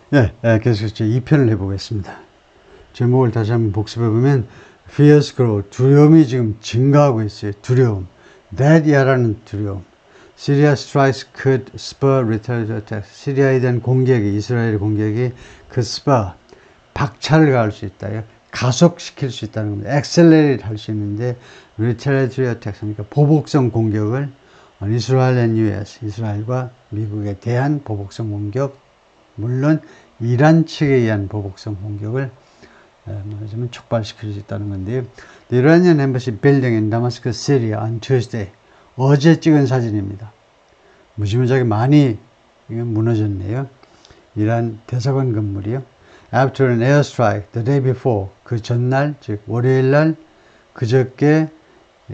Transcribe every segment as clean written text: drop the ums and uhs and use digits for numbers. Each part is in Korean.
계속해서 2편을 해보겠습니다. 제목을 다시 한번 복습해보면 Fears grow. 두려움이 지금 증가하고 있어요. 두려움. That-이라는 두려움. Syria strikes could spur retaliatory attack. 시리아에 대한 공격이, 이스라엘의 공격이 그 spur, 박차를 가할 수 있다. 가속시킬 수 있다는 겁니다. accelerate 할 수 있는데 retaliatory attack, 그러니까 보복성 공격을 이스라엘 and US, 이스라엘과 미국에 대한 보복성 공격, 물론 이란 측에 의한 보복성 공격을 말하자면 촉발시킬 수 있다는 건데요. The Iranian embassy building in Damascus, Syria on Tuesday. 어제 찍은 사진입니다. 무지무지하게 많이 무너졌네요. 이란 대사관 건물이요. After an airstrike the day before, 그 전날, 즉 월요일날 그저께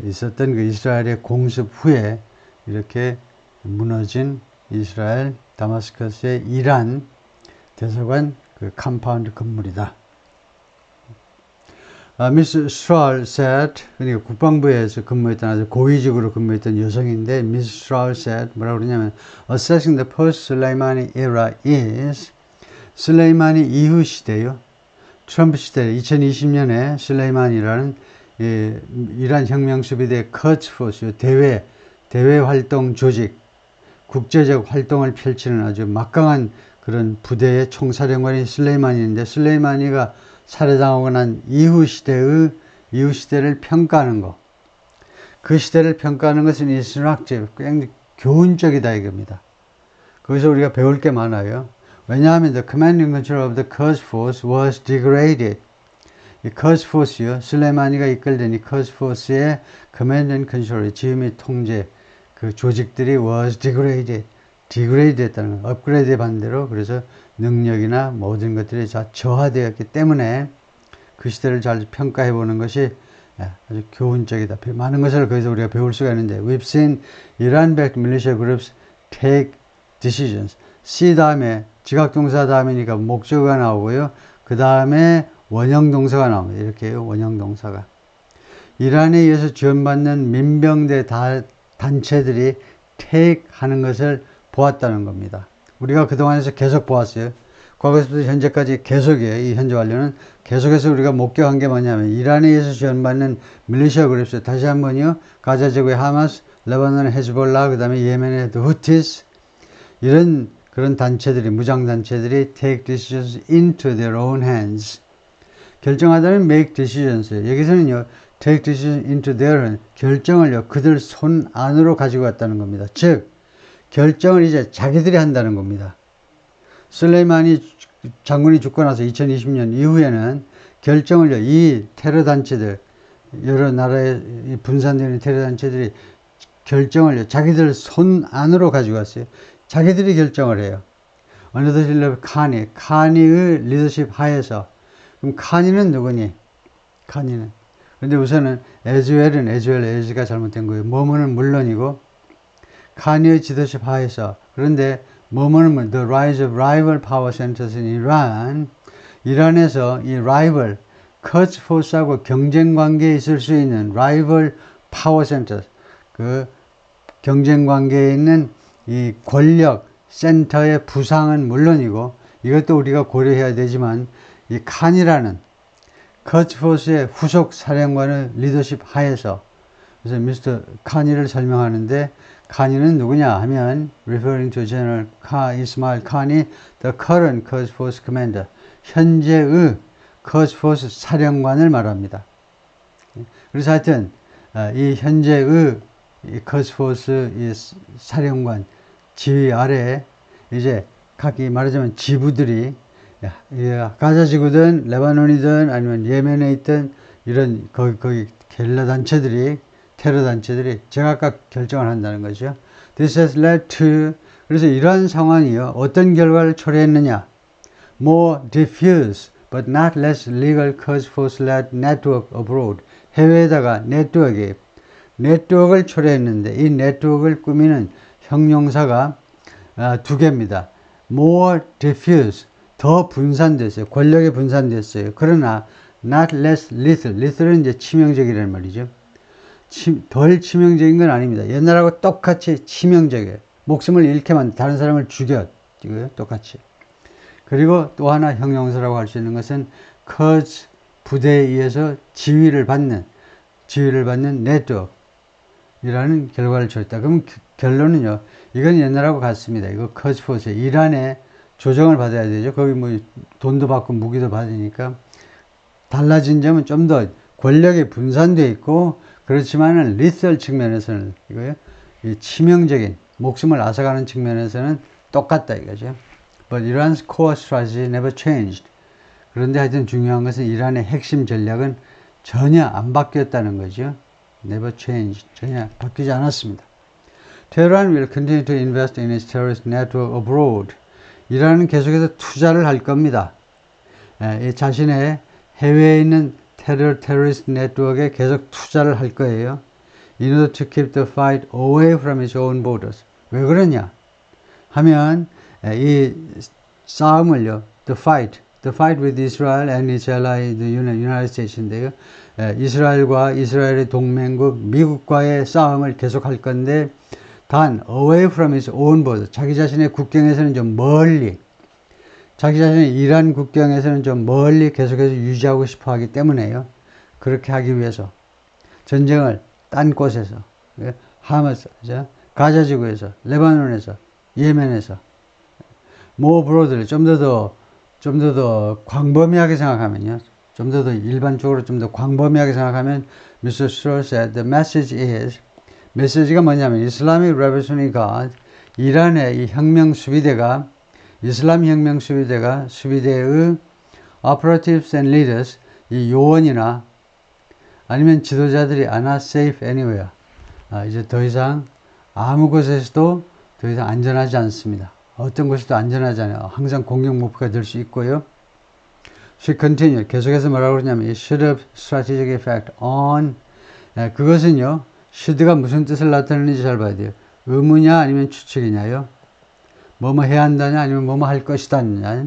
있었던 그 이스라엘의 공습 후에 이렇게 무너진 이스라엘 다마스커스의 이란 대사관 그 컴파운드 건물이다. 미스 스트랄 said, 그러니까 국방부에서 근무했던 아주 고위직으로 근무했던 여성인데 미스 스트랄 said 뭐라고 그러냐면 assessing the post-Soleimani era is 슬레이마니 이후 시대요. 트럼프 시대 2020년에 슬레이마니라는 이란 혁명 수비대 커츠포스 대외 활동 조직, 국제적 활동을 펼치는 아주 막강한 그런 부대의 총사령관이 슬레이마니인데 슬레이마니가 살해당하고 난 이후 시대를 평가하는 거. 그 시대를 평가하는 것은 인스트럭티브, 굉장히 교훈적이다 이겁니다. 거기서 우리가 배울 게 많아요. 왜냐하면 the command and control of the Quds Force was degraded. 이 Quds Force요, 슬레이마니가 이끌던 이 Quds Force의 command and control, 지휘 및 통제, 그 조직들이 was degraded 했다는 거. 업그레이드의 반대로, 그래서 능력이나 모든 것들이 다 저하되었기 때문에 그 시대를 잘 평가해 보는 것이 아주 교훈적이다. 많은 것을 거기서 우리가 배울 수가 있는데, we've seen Iran-backed militia groups take decisions. C 다음에 지각동사 다음이니까 목적어가 나오고요. 그 다음에 원형동사가 나옵니다. 이렇게요, 원형동사가. 이란에 의해서 지원받는 민병대 단체들이 take 하는 것을 보았다는 겁니다. 우리가 그동안에서 계속 보았어요. 과거에서부터 현재까지 계속이에요. 이 현재 완료는 계속해서 우리가 목격한 게 뭐냐면 이란에 의해서 지원받는 밀리시아 그룹스, 다시 한번요, 가자 지구의 하마스, 레바논의 헤즈볼라, 그 다음에 예멘의 후티스, 이런 그런 단체들이, 무장단체들이 take decisions into their own hands. 결정하다는 make decisions. 여기서는요, take decisions into their hands. 결정을요, 그들 손 안으로 가지고 왔다는 겁니다. 즉, 결정을 이제 자기들이 한다는 겁니다. 슬레이마니 장군이 죽고 나서 2020년 이후에는 결정을요, 이 테러 단체들, 여러 나라에 분산되는 테러 단체들이 결정을요, 자기들 손 안으로 가지고 왔어요. 자기들이 결정을 해요. 어느덧 카니의 리더십 하에서. 그럼 카니는 누구니? 카니는. 근데 우선은 에즈가 잘못된 거예요. 뭐뭐는 물론이고, 카니의 지도십 하에서. 그런데 뭐뭐는 The Rise of Rival Power Centers in Iran. 이란에서 이 rival, Quds Force하고 경쟁 관계에 있을 수 있는 rival power centers, 그 경쟁 관계에 있는 이 권력 센터의 부상은 물론이고, 이것도 우리가 고려해야 되지만, 이 칸이라는 Quds Force의 후속 사령관의 리더십 하에서, 그래서 미스터 카니를 설명하는데, 카니는 누구냐 하면 referring to General Ismail Khani, the current Quds Force commander, 현재의 Quds Force 사령관을 말합니다. 그래서 하여튼 이 현재의 이 Quds Force 이 사령관 지휘 아래에 이제 각기 말하자면 지부들이, 가자 지구든 레바논이든 아니면 예멘에 있던 이런 거기 게릴라 단체들이, 테러 단체들이 제각각 결정을 한다는 거죠. This has led to, 그래서 이러한 상황이요, 어떤 결과를 초래했느냐? More diffuse but not less legal Quds Force-led network abroad. 해외에다가 네트워크를 초래했는데, 이 네트워크를 꾸미는 형용사가 두 개입니다. More diffuse, 더 분산됐어요. 권력이 분산됐어요. 그러나 not less lethal, lethal은 이제 치명적이라는 말이죠. 덜 치명적인 건 아닙니다. 옛날하고 똑같이 치명적이에요. 목숨을 잃게 만든, 다른 사람을 죽여, 이거요, 똑같이. 그리고 또 하나 형용사라고 할 수 있는 것은 Quds 부대에 의해서 지휘를 받는 네트워크이라는 결과를 줬다. 그럼 결론은요, 이건 옛날하고 같습니다. 이거 Quds 포스, 이란에 조정을 받아야 되죠. 거기 뭐 돈도 받고 무기도 받으니까. 달라진 점은 좀 더 권력이 분산되어 있고, 그렇지만은 리썰 측면에서는 이거요, 이 치명적인 목숨을 앗아가는 측면에서는 똑같다 이거죠. But Iran's core strategy never changed. 그런데 하여튼 중요한 것은 이란의 핵심 전략은 전혀 안 바뀌었다는 거죠. Never changed. 전혀 바뀌지 않았습니다. Tehran will continue to invest in its terrorist network abroad. 이란은 계속해서 투자를 할 겁니다. 자신의 해외에 있는 테러리스트 네트워크에 계속 투자를 할 거예요. In order to keep the fight away from its own borders. 왜 그러냐 하면 이 싸움을요, the fight with Israel and its ally, the United States인데요. 이스라엘과 이스라엘의 동맹국 미국과의 싸움을 계속할 건데, 단 away from its own border, 자기 자신의 국경에서는 좀 멀리, 자기 자신의 이란 국경에서는 좀 멀리 계속해서 유지하고 싶어 하기 때문에요. 그렇게 하기 위해서 전쟁을 딴 곳에서, 하마스, 가자지구에서, 레바논에서, 예멘에서, more broadly, 좀 더 광범위하게 생각하면요. 좀 더 일반적으로 좀 더 광범위하게 생각하면, Mr. Stroll said, the message is, 메시지가 뭐냐면, Islamic Revolutionary Guard, 이란의 이 혁명 수비대가, 이슬람 혁명 수비대의 operatives and leaders, 이 요원이나 아니면 지도자들이 are not safe anywhere. 이제 더 이상 아무 곳에서도 더 이상 안전하지 않습니다. 어떤 곳에도 안전하지 않아요. 항상 공격 목표가 될 수 있고요. She continued. 계속해서 뭐라고 그러냐면, it should have strategic effect on. 그것은요, should가 무슨 뜻을 나타내는지 잘 봐야 돼요. 의무냐 아니면 추측이냐요. 뭐뭐 해야 한다냐 아니면 뭐뭐 할 것이다냐.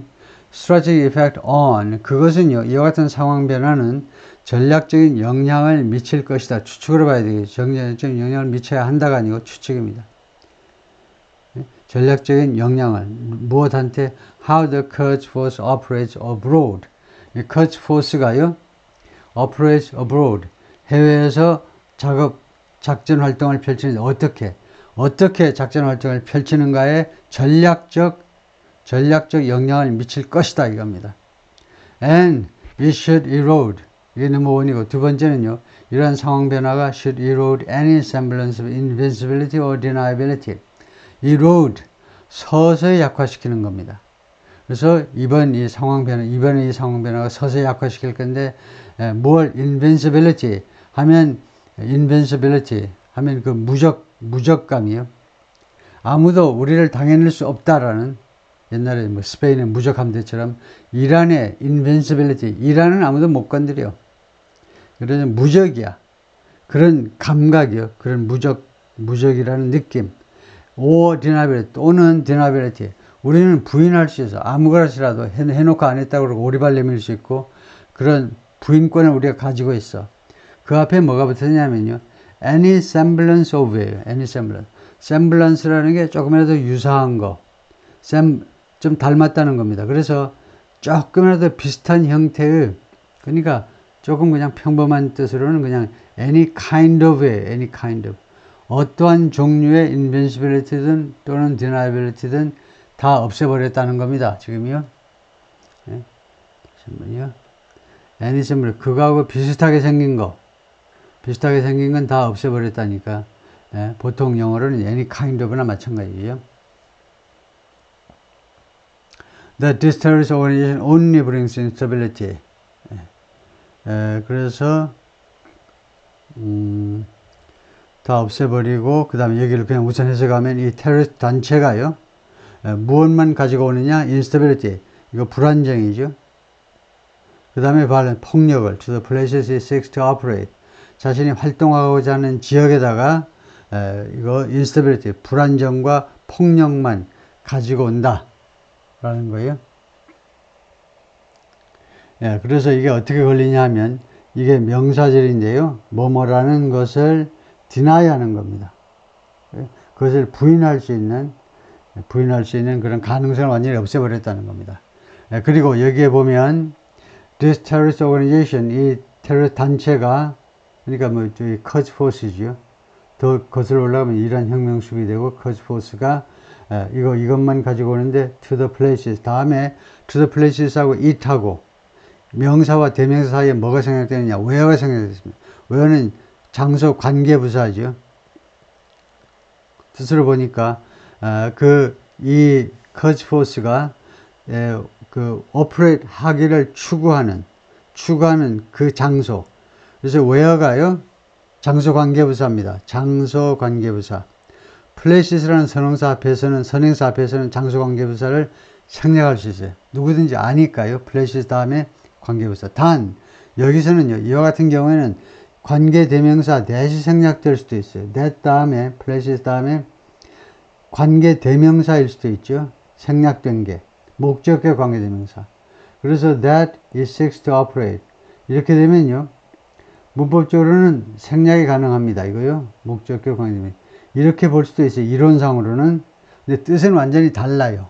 strategic effect on. 그것은요, 이와 같은 상황 변화는 전략적인 영향을 미칠 것이다. 추측으로 봐야 되겠죠. 전략적인 영향을 미쳐야 한다가 아니고 추측입니다. 전략적인 영향을 무엇한테? How the Quds force operates abroad. 이 Quds force가요, operates abroad, 해외에서 작전 활동을 펼치는데 어떻게 작전 활동을 펼치는가에 전략적 영향을 미칠 것이다 이겁니다. And it should erode. 이게 넘버 원이고, 두 번째는요, 이러한 상황 변화가 should erode any semblance of invincibility or deniability. erode, 서서히 약화시키는 겁니다. 그래서 이번에 이 상황 변화가 서서히 약화시킬 건데, 뭘 invincibility 하면 그 무적감이요. 아무도 우리를 당해낼 수 없다라는, 옛날에 뭐 스페인의 무적 함대처럼 이란의 invincibility, 이란은 아무도 못 건드려. 그래서 무적이야. 그런 감각이요. 그런 무적이라는 느낌. or deniability, 또는 deniability. 우리는 부인할 수 있어. 아무거나시라도 해놓고 안 했다고 그러고 오리발 내밀 수 있고, 그런 부인권을 우리가 가지고 있어. 그 앞에 뭐가 붙었냐면요, any semblance of it, any semblance. semblance라는 게 조금이라도 유사한 거, 좀 닮았다는 겁니다. 그래서 조금이라도 비슷한 형태의, 그러니까 조금 그냥 평범한 뜻으로는 그냥 any kind of it, any kind of. 어떠한 종류의 invincibility든 또는 deniability든 다 없애버렸다는 겁니다. 지금요. 네. 잠깐만요. any semblance, 그거하고 비슷하게 생긴 건 다 없애버렸다니까. 예, 보통 영어로는 any kind of나 마찬가지죠. That this terrorist organization only brings instability. 그래서 다 없애버리고, 그 다음에 여기를 그냥 우선 해석하면 이 테러리스트 단체가요, 무엇만 가지고 오느냐? instability. 이거 불안정이죠. 그 다음에 폭력을 to the places it seeks to operate. 자신이 활동하고자 하는 지역에다가 이거 instability, 불안정과 폭력만 가지고 온다 라는 거예요. 예, 그래서 이게 어떻게 걸리냐 하면, 이게 명사절인데요, 뭐뭐라는 것을 deny 하는 겁니다. 그것을 부인할 수 있는 그런 가능성을 완전히 없애버렸다는 겁니다. 그리고 여기에 보면 this terrorist organization, 이 테러 단체가, 그러니까 뭐 저기 커즈 포스죠. 더 거슬러 올라가면 이란 혁명수비 되고 커즈 포스가 이것만 가지고 오는데 to the places, 다음에 to the places하고 it하고 명사와 대명사 사이에 뭐가 생략되느냐? where가 생략됐습니다. where는 장소 관계부사죠. 뜻으로 보니까 이 커즈 포스가 그 operate 하기를 추구하는 그 장소. 그래서 where가요 장소 관계부사입니다. 장소 관계부사. places라는 선행사 앞에서는 장소 관계부사를 생략할 수 있어요. 누구든지 아니까요. places 다음에 관계부사. 단 여기서는요, 이와 같은 경우에는 관계대명사 that이 생략될 수도 있어요. that 다음에 places 다음에 관계대명사일 수도 있죠. 생략된 게 목적격 관계대명사. 그래서 that is seeks to operate. 이렇게 되면요, 문법적으로는 생략이 가능합니다. 이거요, 목적격 관계대명사. 이렇게 볼 수도 있어요. 이론상으로는. 근데 뜻은 완전히 달라요.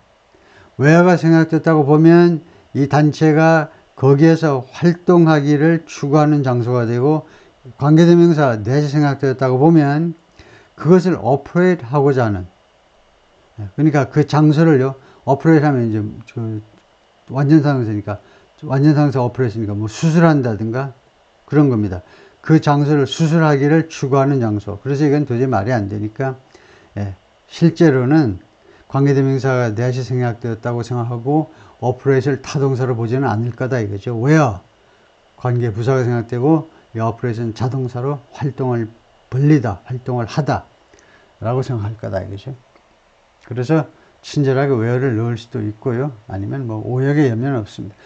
where가 생략됐다고 보면 이 단체가 거기에서 활동하기를 추구하는 장소가 되고, 관계대명사 that이 생략되었다고 보면 그것을 operate 하고자 하는, 그러니까 그 장소를요, operate 하면 이제 완전상사니까, 완전상사 operate니까 뭐 수술한다든가 그런 겁니다. 그 장소를 수술하기를 추구하는 장소. 그래서 이건 도저히 말이 안 되니까, 실제로는 관계대명사가 that이 생략되었다고 생각하고 operate을 타동사로 보지는 않을 거다 이거죠. where 관계부사가 생략되고 이 operate는 자동사로 활동을 벌리다, 활동을 하다 라고 생각할 거다 이거죠. 그래서 친절하게 where를 넣을 수도 있고요. 아니면 뭐 오역의 염려는 없습니다.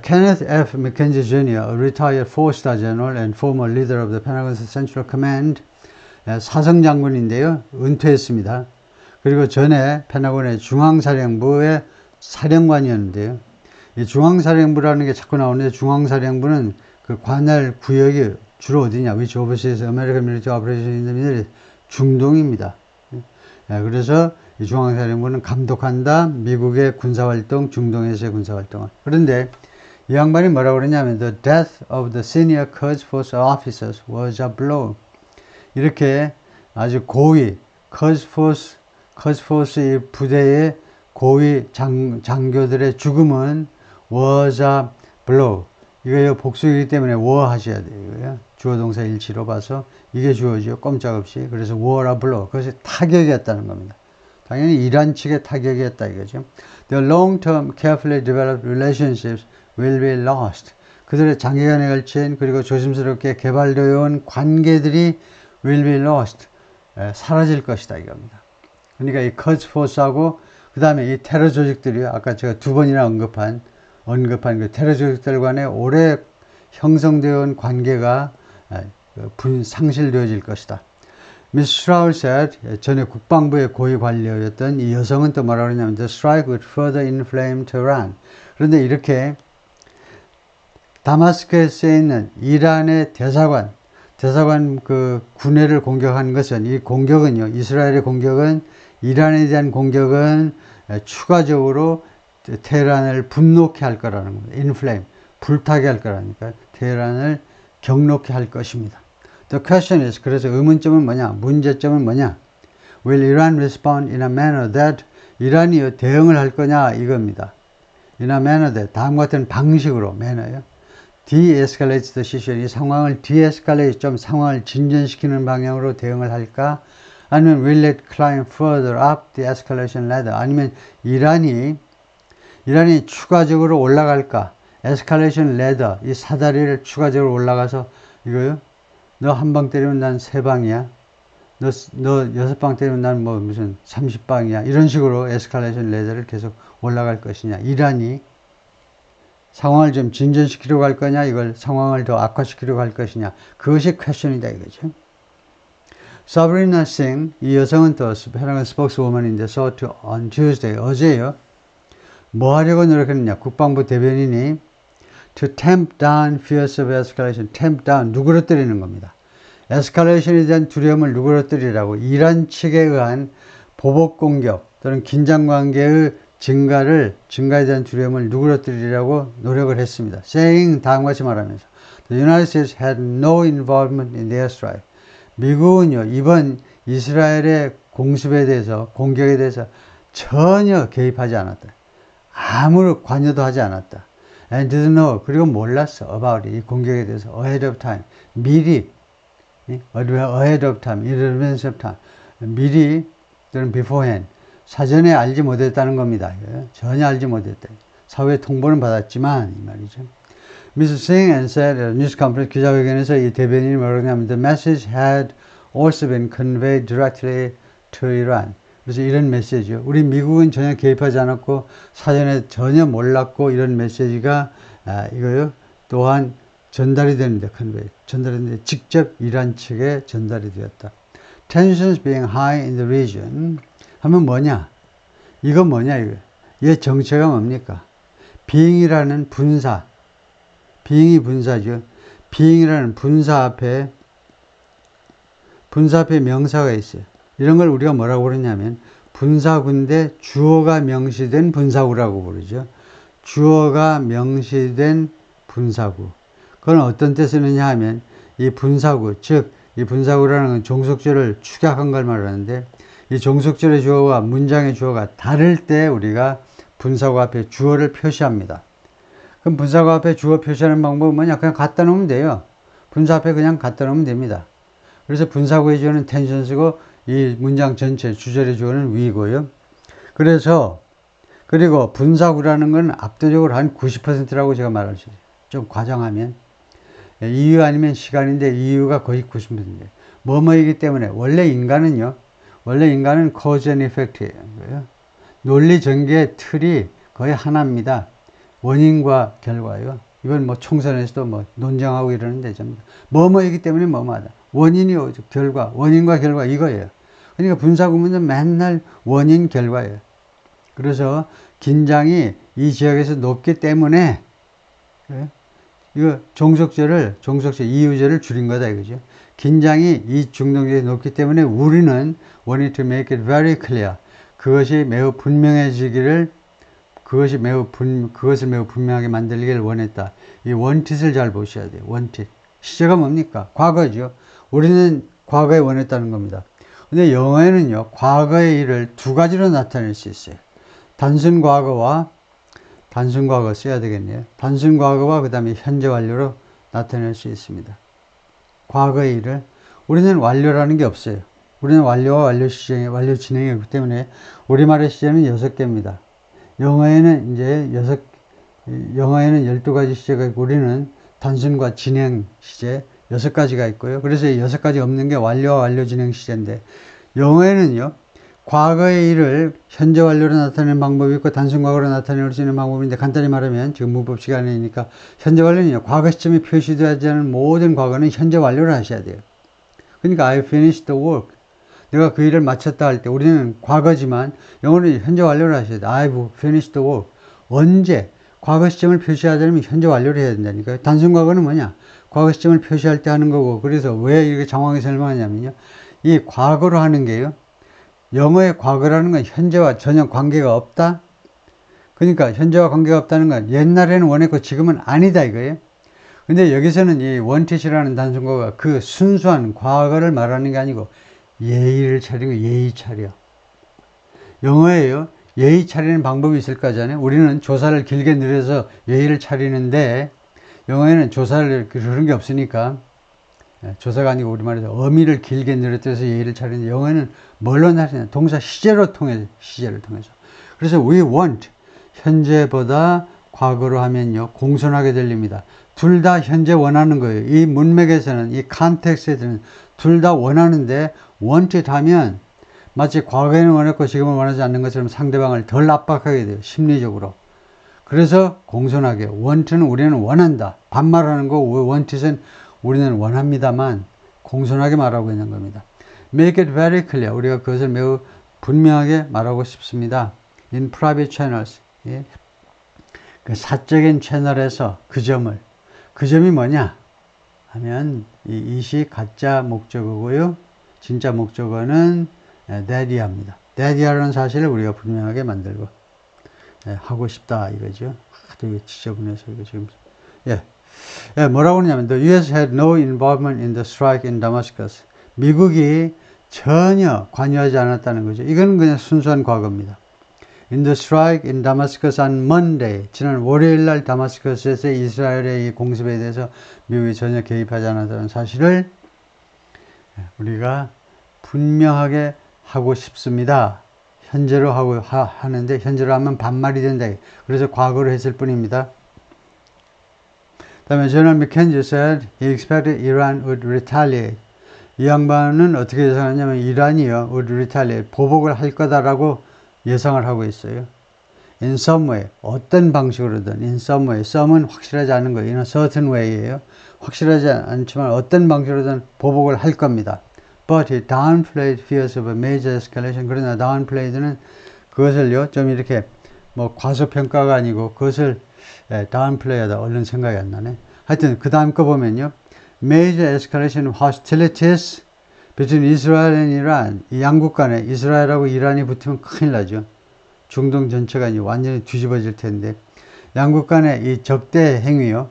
Kenneth F. McKenzie Jr., a retired 4-star general and former leader of the Pentagon's Central Command, 사성장군인데요. 은퇴했습니다. 그리고 전에 펜타곤의 중앙사령부의 사령관이었는데요. 이 중앙사령부라는 게 자꾸 나오는데, 중앙사령부는 그 관할 구역이 주로 어디냐? Which oversees American military operations in the Middle East. 중동입니다. 그래서 이 중앙사령부는 감독한다. 미국의 군사활동, 중동에서의 군사활동을. 그런데 이 양반이 뭐라고 그러냐면 The death of the senior Quds Force officers was a blow. 이렇게 아주 고위 Quds Force 부대의 고위 장교들의 죽음은 was a blow. 이거요, 복수이기 때문에 war 하셔야 돼요. 주어 동사 일치로 봐서 이게 주어죠. 꼼짝없이. 그래서 war a blow. 그것이 타격이었다는 겁니다. 당연히 이란 측의 타격이었다 이거죠. The long-term carefully developed relationships will be lost. 그들의 장기간에 걸친 그리고 조심스럽게 개발되어 온 관계들이 will be lost. 사라질 것이다 이겁니다. 그러니까 이 커즈 포스하고 그 다음에 이 테러 조직들이요. 아까 제가 2번이나 언급한 그 테러 조직들 간에 오래 형성되어 온 관계가 상실되어질 것이다. Miss Shroud said, 전에 국방부의 고위 관료였던 이 여성은 또 뭐라고 그러냐면 The strike would further inflame Tehran. 그런데 이렇게 다마스커스에 있는 이란의 대사관 그 군회를 공격한 것은, 이 공격은요, 이스라엘의 공격은, 이란에 대한 공격은 추가적으로 테헤란을 분노케 할 거라는 겁니다. inflame, 불타게 할 거라니까 테헤란을 격노케 할 것입니다. The question is, 그래서 의문점은 뭐냐, 문제점은 뭐냐? Will Iran respond in a manner that, 이란이 대응을 할 거냐 이겁니다. In a manner that, 다음과 같은 방식으로, manner요. de-escalate the situation, 이 상황을 de-escalate, 좀 상황을 진전시키는 방향으로 대응을 할까? 아니면 will it climb further up the escalation ladder? 아니면 이란이 추가적으로 올라갈까? escalation ladder, 이 사다리를 추가적으로 올라가서 이거요? 너 한 방 때리면 난 3방이야. 너 6방 때리면 난 뭐 무슨 30방이야. 이런 식으로 에스컬레이션 레더를 계속 올라갈 것이냐. 이란이 상황을 좀 진전시키려고 할 거냐. 이걸 상황을 더 악화시키려고 할 것이냐. 그것이 퀘션이다 이거죠. Sabrina Singh, 이 여성은 또 페나곤 스포크스우먼인데 on Tuesday, 어제요. 뭐 하려고 노력했느냐. 국방부 대변인이 to tamp down fears of escalation. tamp down, 누그러뜨리는 겁니다. 에스컬레이션에 대한 두려움을 누그러뜨리라고 이란 측에 의한 보복 공격 또는 긴장 관계의 증가에 대한 두려움을 누그러뜨리려고 노력을 했습니다. saying 다음과 같이 말하면서 The United States had no involvement in the airstrike. 미국은요, 이번 이스라엘의 공습에 대해서, 공격에 대해서 전혀 개입하지 않았다. 아무 관여도 하지 않았다. And didn't know, 그리고 몰랐어, about it, 이 공격에 대해서, ahead of time, 미리, ahead of time, in advance of time, 미리, 또는 beforehand, 사전에 알지 못했다는 겁니다. 전혀 알지 못했다. 사후에 통보는 받았지만, 이 말이죠. Mr. Singh and said, 뉴스 컨퍼런스 기자회견에서 이 대변인이 뭐라고 하냐면, the message had also been conveyed directly to Iran. 그래서 이런 메시지요. 우리 미국은 전혀 개입하지 않았고 사전에 전혀 몰랐고 이런 메시지가 이거요. 또한 전달이 되는데 전달했는데 직접 이란 측에 전달이 되었다. Tensions being high in the region 하면 뭐냐? 이거 뭐냐 이거? 얘 정체가 뭡니까? being이라는 분사, being이 분사죠. being이라는 분사 앞에 명사가 있어요. 이런 걸 우리가 뭐라고 그러냐면 분사구인데 주어가 명시된 분사구라고 부르죠. 주어가 명시된 분사구. 그건 어떤 때 쓰느냐 하면 이 분사구, 즉 이 분사구라는 건 종속절을 축약한 걸 말하는데 이 종속절의 주어와 문장의 주어가 다를 때 우리가 분사구 앞에 주어를 표시합니다. 그럼 분사구 앞에 주어 표시하는 방법은 뭐냐? 그냥 갖다 놓으면 돼요. 분사 앞에 그냥 갖다 놓으면 됩니다. 그래서 분사구의 주어는 텐션스고 이 문장 전체 주절의 주어는 위고요. 그리고 분사구라는 건 압도적으로 한 90%라고 제가 말할 수 있어요. 좀 과장하면. 이유 아니면 시간인데 이유가 거의 90%예요. 뭐뭐이기 때문에 원래 인간은 cause and effect예요. 논리 전개의 틀이 거의 하나입니다. 원인과 결과요. 이건 뭐 총선에서도 뭐 논쟁하고 이러는데 전부 뭐뭐이기 때문에 뭐뭐하다. 원인이 결과, 원인과 결과 이거예요. 그러니까 분사구문은 맨날 원인, 결과예요. 그래서 긴장이 이 지역에서 높기 때문에 이거 종속절, 이유절을 줄인 거다 이거죠. 긴장이 이 중동지역에 높기 때문에 우리는 wanted to make it very clear. 그것을 매우 분명하게 만들기를 원했다. 이 wantit을 잘 보셔야 돼요. want. 시제가 뭡니까? 과거죠. 우리는 과거에 원했다는 겁니다. 근데 영어에는요, 과거의 일을 두 가지로 나타낼 수 있어요. 단순 과거 써야 되겠네요. 단순 과거와 그 다음에 현재 완료로 나타낼 수 있습니다. 과거의 일을. 우리는 완료라는 게 없어요. 우리는 완료와 완료 진행이 없기 때문에 우리말의 시제는 6개입니다. 영어에는 12가지 시제가 있고 우리는 단순과 진행 시제 6가지가 있고요. 그래서 이 6가지 없는 게 완료와 완료 진행 시제인데 영어에는요. 과거의 일을 현재 완료로 나타내는 방법이 있고 단순 과거로 나타낼 수 있는 방법인데 간단히 말하면 지금 문법 시간이니까 현재 완료는요. 과거 시점이 표시되지 않은 모든 과거는 현재 완료를 하셔야 돼요. 그러니까 I finished the work. 내가 그 일을 마쳤다 할 때 우리는 과거지만 영어는 현재 완료를 하셔야 돼요. I've finished the work. 언제? 과거 시점을 표시하려면 현재 완료를 해야 된다니까요. 단순 과거는 뭐냐? 과거 시점을 표시할 때 하는 거고 그래서 왜 이렇게 장황하게 설명하냐면요. 이 과거로 하는 게요. 영어의 과거라는 건 현재와 전혀 관계가 없다. 그러니까 현재와 관계가 없다는 건 옛날에는 원했고 지금은 아니다 이거예요. 근데 여기서는 이 wantit이라는 단순과가 그 순수한 과거를 말하는 게 아니고 예의를 차리고 예의 차려. 영어에요. 예의 차리는 방법이 있을 거잖아요. 우리는 조사를 길게 늘려서 예의를 차리는데 영어에는 조사를 그런 게 없으니까 조사가 아니고 우리말에서 어미를 길게 늘어뜨려서 예의를 차리는데 영어에는 뭘로 나타내냐? 동사 시제를 통해서. 그래서 we want 현재보다 과거로 하면요 공손하게 들립니다. 둘 다 현재 원하는 거예요. 이 문맥에서는 이 컨텍스트에서는 둘 다 원하는데 wanted 하면 마치 과거에는 원했고 지금은 원하지 않는 것처럼 상대방을 덜 압박하게 돼요. 심리적으로. 그래서 공손하게 want는 우리는 원한다. 반말하는 거 wantit은 우리는 원합니다만 공손하게 말하고 있는 겁니다. Make it very clear. 우리가 그것을 매우 분명하게 말하고 싶습니다. In private channels. 예. 그 사적인 채널에서 그 점이 뭐냐 하면 이 it이 가짜 목적어고요. 진짜 목적어는 that이합니다. that이라는 사실을 우리가 분명하게 만들고 하고 싶다 이거죠. 되게 지저분해서 이거 지금 뭐라고 하냐면 the U.S. had no involvement in the strike in Damascus. 미국이 전혀 관여하지 않았다는 거죠. 이건 그냥 순수한 과거입니다. In the strike in Damascus on Monday. 지난 월요일 날 다마스커스에서 이스라엘의 이 공습에 대해서 미국이 전혀 개입하지 않았다는 사실을 우리가 분명하게 하고 싶습니다. 현재로 하는데 현재로 하면 반말이 된다. 그래서 과거로 했을 뿐입니다. 다음에 General McKenzie said he expected Iran would retaliate. 이 양반은 어떻게 예상하냐면 이란이요 would retaliate 보복을 할 거다라고 예상을 하고 있어요. In some way 어떤 방식으로든 in some way some은 확실하지 않은 거예요. in a certain way예요. 확실하지 않지만 어떤 방식으로든 보복을 할 겁니다. But he downplayed fears of a major escalation. 그러나 downplayed는 그것을요 좀 이렇게 뭐 과소평가가 아니고 그것을 downplay하다. 얼른 생각이 안 나네. 하여튼 그 다음 거 보면요. Major escalation of hostilities between Israel and Iran. 이 양국 간에 이스라엘하고 이란이 붙으면 큰일 나죠. 중동 전체가 이제 완전히 뒤집어질 텐데 양국 간의 이 적대 행위요.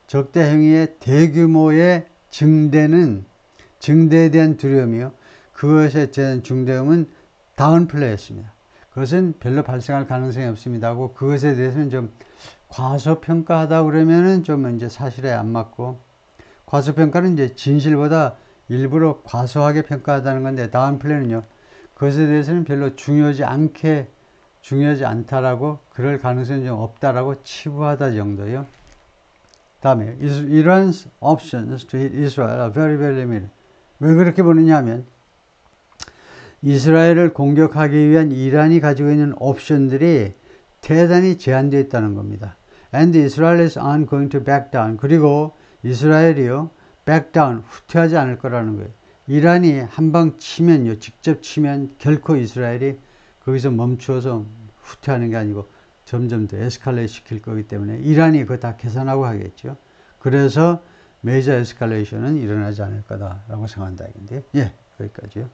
적대 행위의 대규모의 증대에 대한 두려움이요. 그것에 대한 중대함은 다운플레이였습니다. 그것은 별로 발생할 가능성이 없습니다 하고 그것에 대해서는 좀 과소평가하다 그러면은 좀 이제 사실에 안 맞고 과소평가는 이제 진실보다 일부러 과소하게 평가하다는 건데 다운플레이는요. 그것에 대해서는 별로 중요하지 않다라고 그럴 가능성이 좀 없다라고 치부하다 정도요. 다음에 Iran's options to hit Israel are very, very limited. 왜 그렇게 보느냐 하면 이스라엘을 공격하기 위한 이란이 가지고 있는 옵션들이 대단히 제한되어 있다는 겁니다. And Israel is not going to back down. 그리고 이스라엘이요, back down, 후퇴하지 않을 거라는 거예요. 이란이 한 방 치면요, 직접 치면 결코 이스라엘이 거기서 멈추어서 후퇴하는 게 아니고 점점 더 에스컬레이트 시킬 거기 때문에 이란이 그거 다 계산하고 하겠죠. 그래서 메이저 에스컬레이션은 일어나지 않을 거다라고 생각한다. 이건데, 거기까지요.